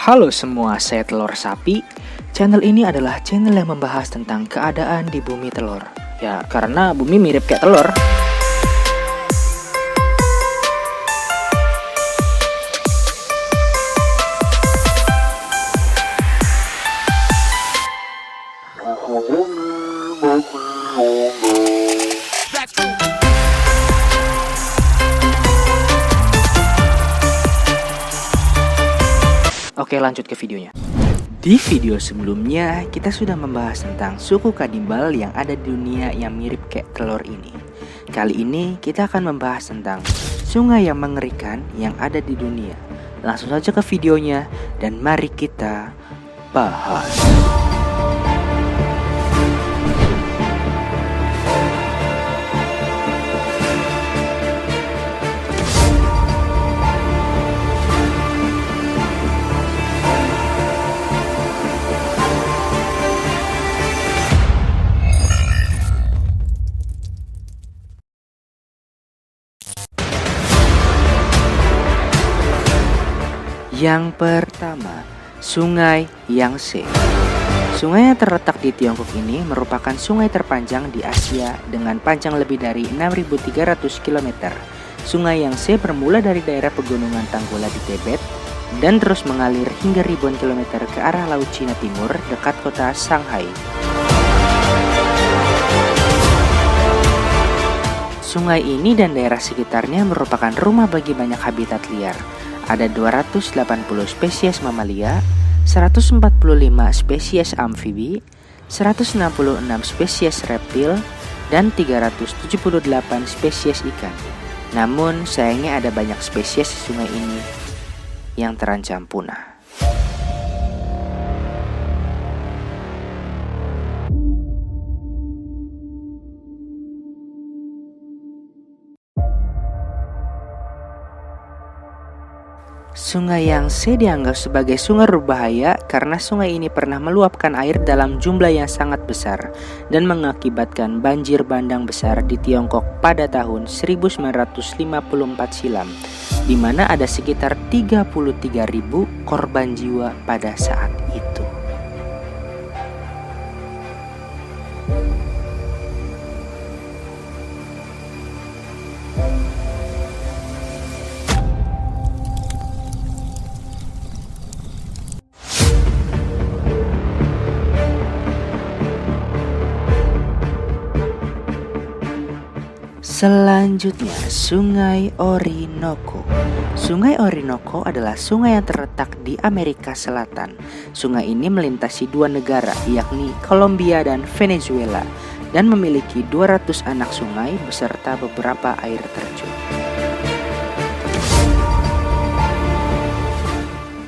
Halo semua, saya Telur Sapi. Channel ini adalah channel yang membahas tentang keadaan di bumi telur. Ya, karena bumi mirip kayak telur. Oke, lanjut ke videonya. Di video sebelumnya, kita sudah membahas tentang suku kanibal yang ada di dunia yang mirip kayak telur ini. Kali ini kita akan membahas tentang sungai yang mengerikan yang ada di dunia. Langsung saja ke videonya dan mari kita bahas. Yang pertama, Sungai Yangtze. Sungai yang terletak di Tiongkok ini merupakan sungai terpanjang di Asia dengan panjang lebih dari 6.300 km. Sungai Yangtze bermula dari daerah pegunungan Tanggola di Tibet dan terus mengalir hingga ribuan kilometer ke arah Laut Cina Timur dekat kota Shanghai. Sungai ini dan daerah sekitarnya merupakan rumah bagi banyak habitat liar. Ada 280 spesies mamalia, 145 spesies amfibi, 166 spesies reptil, dan 378 spesies ikan. Namun sayangnya ada banyak spesies di sungai ini yang terancam punah. Sungai Yangtze dianggap sebagai sungai berbahaya karena sungai ini pernah meluapkan air dalam jumlah yang sangat besar dan mengakibatkan banjir bandang besar di Tiongkok pada tahun 1954 silam, di mana ada sekitar 33.000 korban jiwa pada saat itu. Selanjutnya, Sungai Orinoco. Sungai Orinoco adalah sungai yang terletak di Amerika Selatan. Sungai ini melintasi dua negara, yakni Kolombia dan Venezuela, dan memiliki 200 anak sungai beserta beberapa air terjun.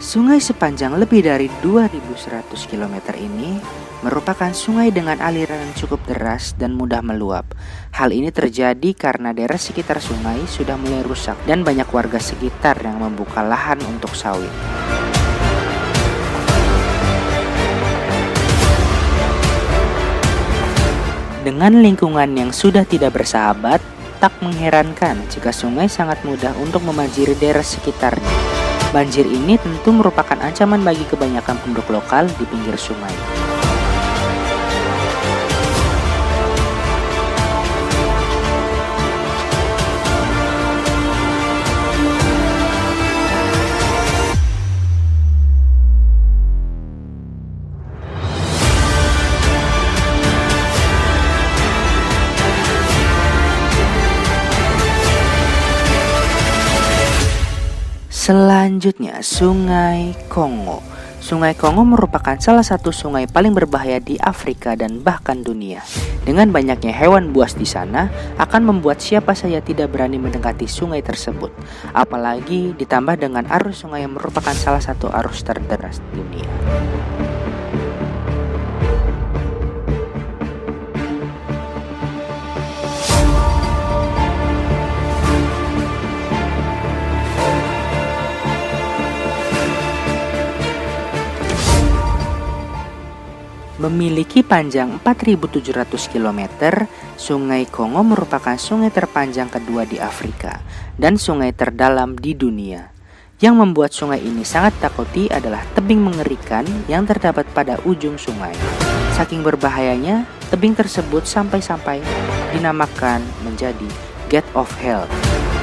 Sungai sepanjang lebih dari 2.100 km ini merupakan sungai dengan aliran yang cukup deras dan mudah meluap. Hal ini terjadi karena daerah sekitar sungai sudah mulai rusak dan banyak warga sekitar yang membuka lahan untuk sawit. Dengan lingkungan yang sudah tidak bersahabat, tak mengherankan jika sungai sangat mudah untuk membanjiri daerah sekitarnya. Banjir ini tentu merupakan ancaman bagi kebanyakan penduduk lokal di pinggir sungai. Selanjutnya, Sungai Kongo. Sungai Kongo merupakan salah satu sungai paling berbahaya di Afrika dan bahkan dunia. Dengan banyaknya hewan buas di sana, akan membuat siapa saja tidak berani mendekati sungai tersebut. Apalagi ditambah dengan arus sungai yang merupakan salah satu arus terderas di dunia. Memiliki panjang 4.700 km, Sungai Kongo merupakan sungai terpanjang kedua di Afrika dan sungai terdalam di dunia. Yang membuat sungai ini sangat takuti adalah tebing mengerikan yang terdapat pada ujung sungai. Saking berbahayanya, tebing tersebut sampai-sampai dinamakan menjadi Gate of Hell.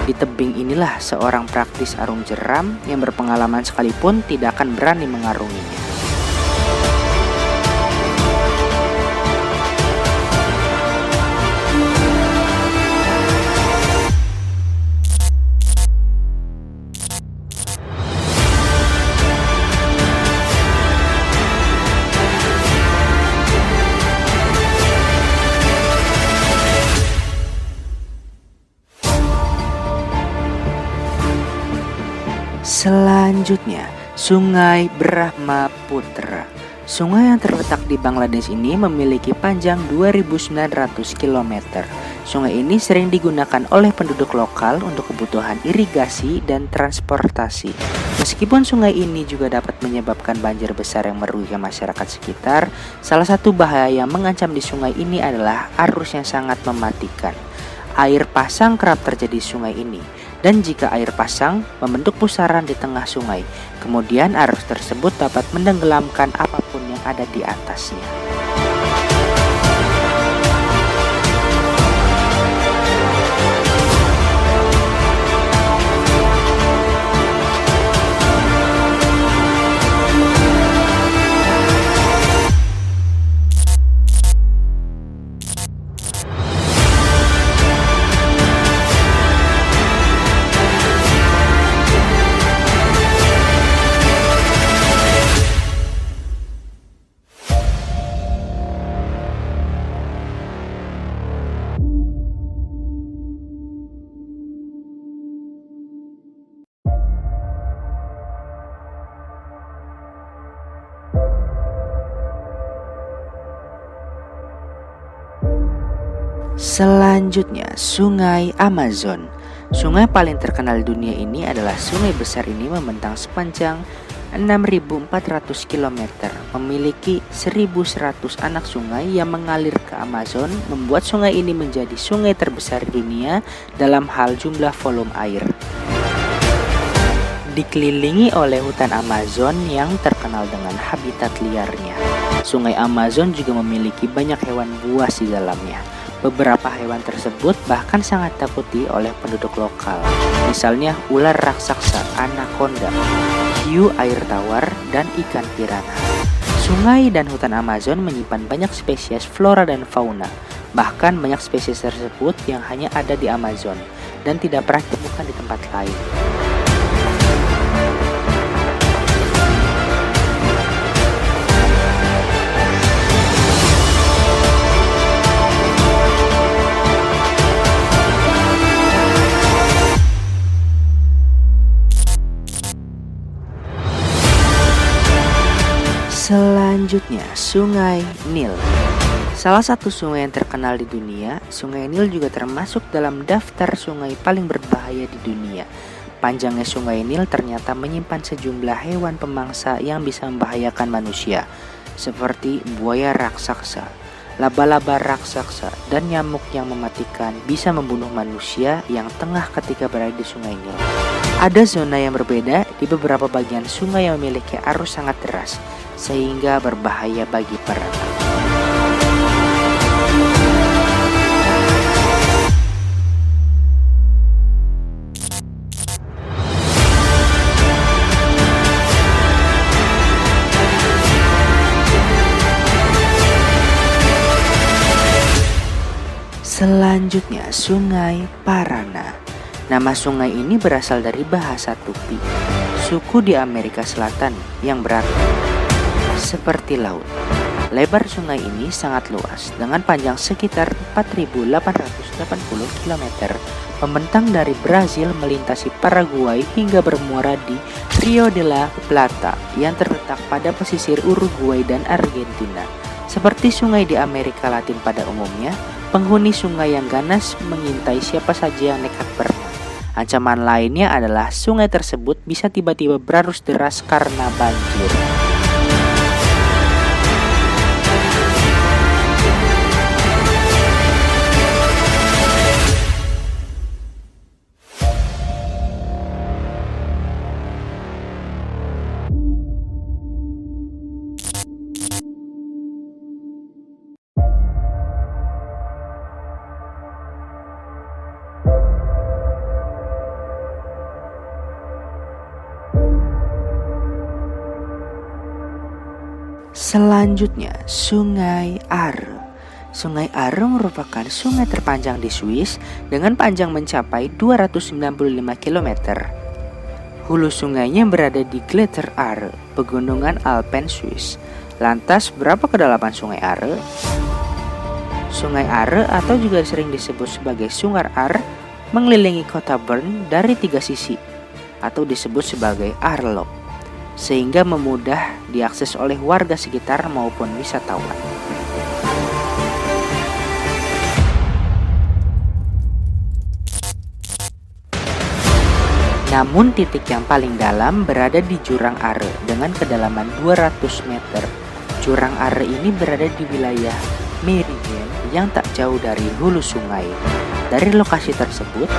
Di tebing inilah seorang praktis arung jeram yang berpengalaman sekalipun tidak akan berani mengarunginya. Selanjutnya, Sungai Brahmaputra. Sungai yang terletak di Bangladesh ini memiliki panjang 2.900 km. Sungai ini sering digunakan oleh penduduk lokal untuk kebutuhan irigasi dan transportasi. Meskipun sungai ini juga dapat menyebabkan banjir besar yang merugikan masyarakat sekitar, salah satu bahaya yang mengancam di sungai ini adalah arus yang sangat mematikan. Air pasang kerap terjadi di sungai ini, dan jika air pasang membentuk pusaran di tengah sungai, kemudian arus tersebut dapat menenggelamkan apapun yang ada di atasnya. Selanjutnya, Sungai Amazon. Sungai paling terkenal di dunia ini adalah sungai besar ini membentang sepanjang 6.400 km, memiliki 1.100 anak sungai yang mengalir ke Amazon, membuat sungai ini menjadi sungai terbesar di dunia dalam hal jumlah volume air. Dikelilingi oleh hutan Amazon yang terkenal dengan habitat liarnya. Sungai Amazon juga memiliki banyak hewan buas di dalamnya. Beberapa hewan tersebut bahkan sangat takuti oleh penduduk lokal. Misalnya ular raksasa, anaconda, hiu air tawar, dan ikan piranha. Sungai dan hutan Amazon menyimpan banyak spesies flora dan fauna. Bahkan banyak spesies tersebut yang hanya ada di Amazon dan tidak pernah ditemukan di tempat lain. Selanjutnya, Sungai Nil. Salah satu sungai yang terkenal di dunia, Sungai Nil juga termasuk dalam daftar sungai paling berbahaya di dunia. Panjangnya Sungai Nil ternyata menyimpan sejumlah hewan pemangsa yang bisa membahayakan manusia, seperti buaya raksasa, laba-laba raksasa, dan nyamuk yang mematikan bisa membunuh manusia yang tengah ketika berada di Sungai Nil. Ada zona yang berbeda di beberapa bagian sungai yang memiliki arus sangat deras, sehingga berbahaya bagi perenang. Selanjutnya, Sungai Parana. Nama sungai ini berasal dari bahasa Tupi, suku di Amerika Selatan yang berarti seperti laut. Lebar sungai ini sangat luas dengan panjang sekitar 4.880 km, membentang dari Brazil melintasi Paraguay hingga bermuara di Rio de la Plata yang terletak pada pesisir Uruguay dan Argentina. Seperti sungai di Amerika Latin pada umumnya, penghuni sungai yang ganas mengintai siapa saja yang nekat berenang. Ancaman lainnya adalah sungai tersebut bisa tiba-tiba berarus deras karena banjir. Selanjutnya, Sungai Are. Sungai Are merupakan sungai terpanjang di Swiss dengan panjang mencapai 295 km. Hulu sungainya berada di Glacier Are, pegunungan Alpen Swiss. Lantas, berapa kedalaman Sungai Are? Sungai Are atau juga sering disebut sebagai Sungai Are mengelilingi kota Bern dari 3 sisi atau disebut sebagai Arlok, sehingga memudah diakses oleh warga sekitar maupun wisatawan. Namun titik yang paling dalam berada di Jurang Are dengan kedalaman 200 meter. Jurang Are ini berada di wilayah Meiringen yang tak jauh dari hulu sungai. Dari lokasi tersebut,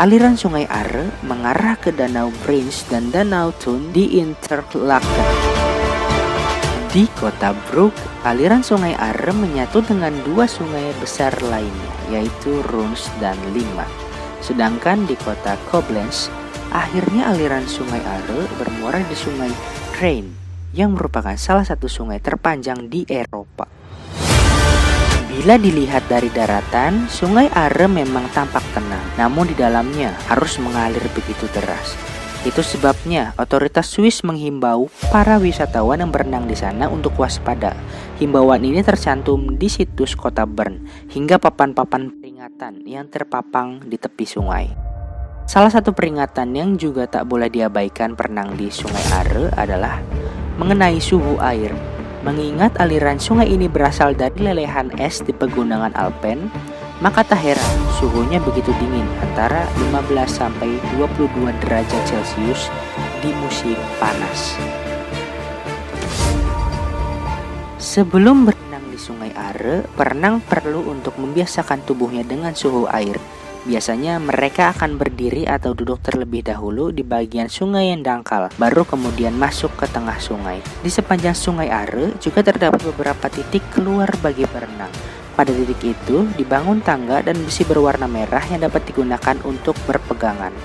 aliran Sungai Are mengarah ke Danau Brinch dan Danau Thun di Interlaken. Di kota Brugg, aliran Sungai Are menyatu dengan 2 sungai besar lainnya, yaitu Runs dan Lima. Sedangkan di kota Koblenz, akhirnya aliran Sungai Are bermuara di Sungai Rhine, yang merupakan salah satu sungai terpanjang di Eropa. Bila dilihat dari daratan, Sungai Are memang tampak tenang, namun di dalamnya arus mengalir begitu deras. Itu sebabnya otoritas Swiss menghimbau para wisatawan yang berenang di sana untuk waspada. Himbauan ini tercantum di situs kota Bern hingga papan-papan peringatan yang terpapang di tepi sungai. Salah satu peringatan yang juga tak boleh diabaikan perenang di Sungai Are adalah mengenai suhu air. Mengingat aliran sungai ini berasal dari lelehan es di pegunungan Alpen, maka tak heran suhunya begitu dingin antara 15 sampai 22 derajat Celcius di musim panas. Sebelum berenang di Sungai Are, perenang perlu untuk membiasakan tubuhnya dengan suhu air. Biasanya mereka akan berdiri atau duduk terlebih dahulu di bagian sungai yang dangkal, baru kemudian masuk ke tengah sungai. Di sepanjang Sungai Are juga terdapat beberapa titik keluar bagi berenang. Pada titik itu dibangun tangga dan besi berwarna merah yang dapat digunakan untuk berpegangan.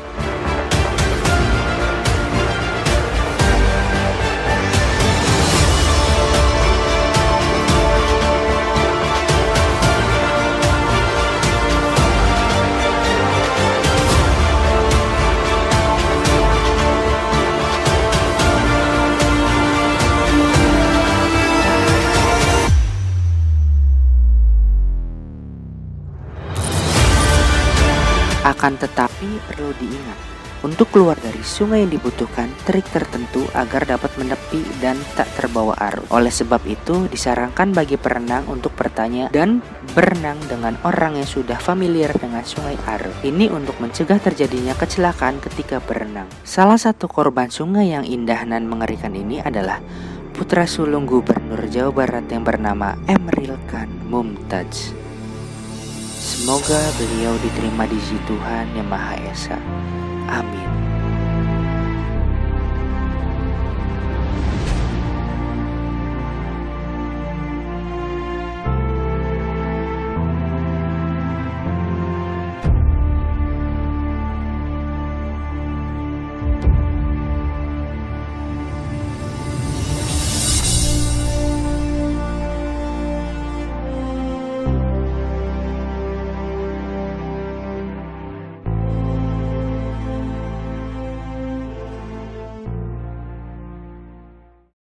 Akan tetapi perlu diingat, untuk keluar dari sungai yang dibutuhkan trik tertentu agar dapat menepi dan tak terbawa arus. Oleh sebab itu, disarankan bagi perenang untuk bertanya dan berenang dengan orang yang sudah familiar dengan Sungai Are. Ini untuk mencegah terjadinya kecelakaan ketika berenang. Salah satu korban sungai yang indah dan mengerikan ini adalah putra sulung Gubernur Jawa Barat yang bernama Emril Khan Mumtaz. Semoga beliau diterima di sisi Tuhan Yang Maha Esa. Amin.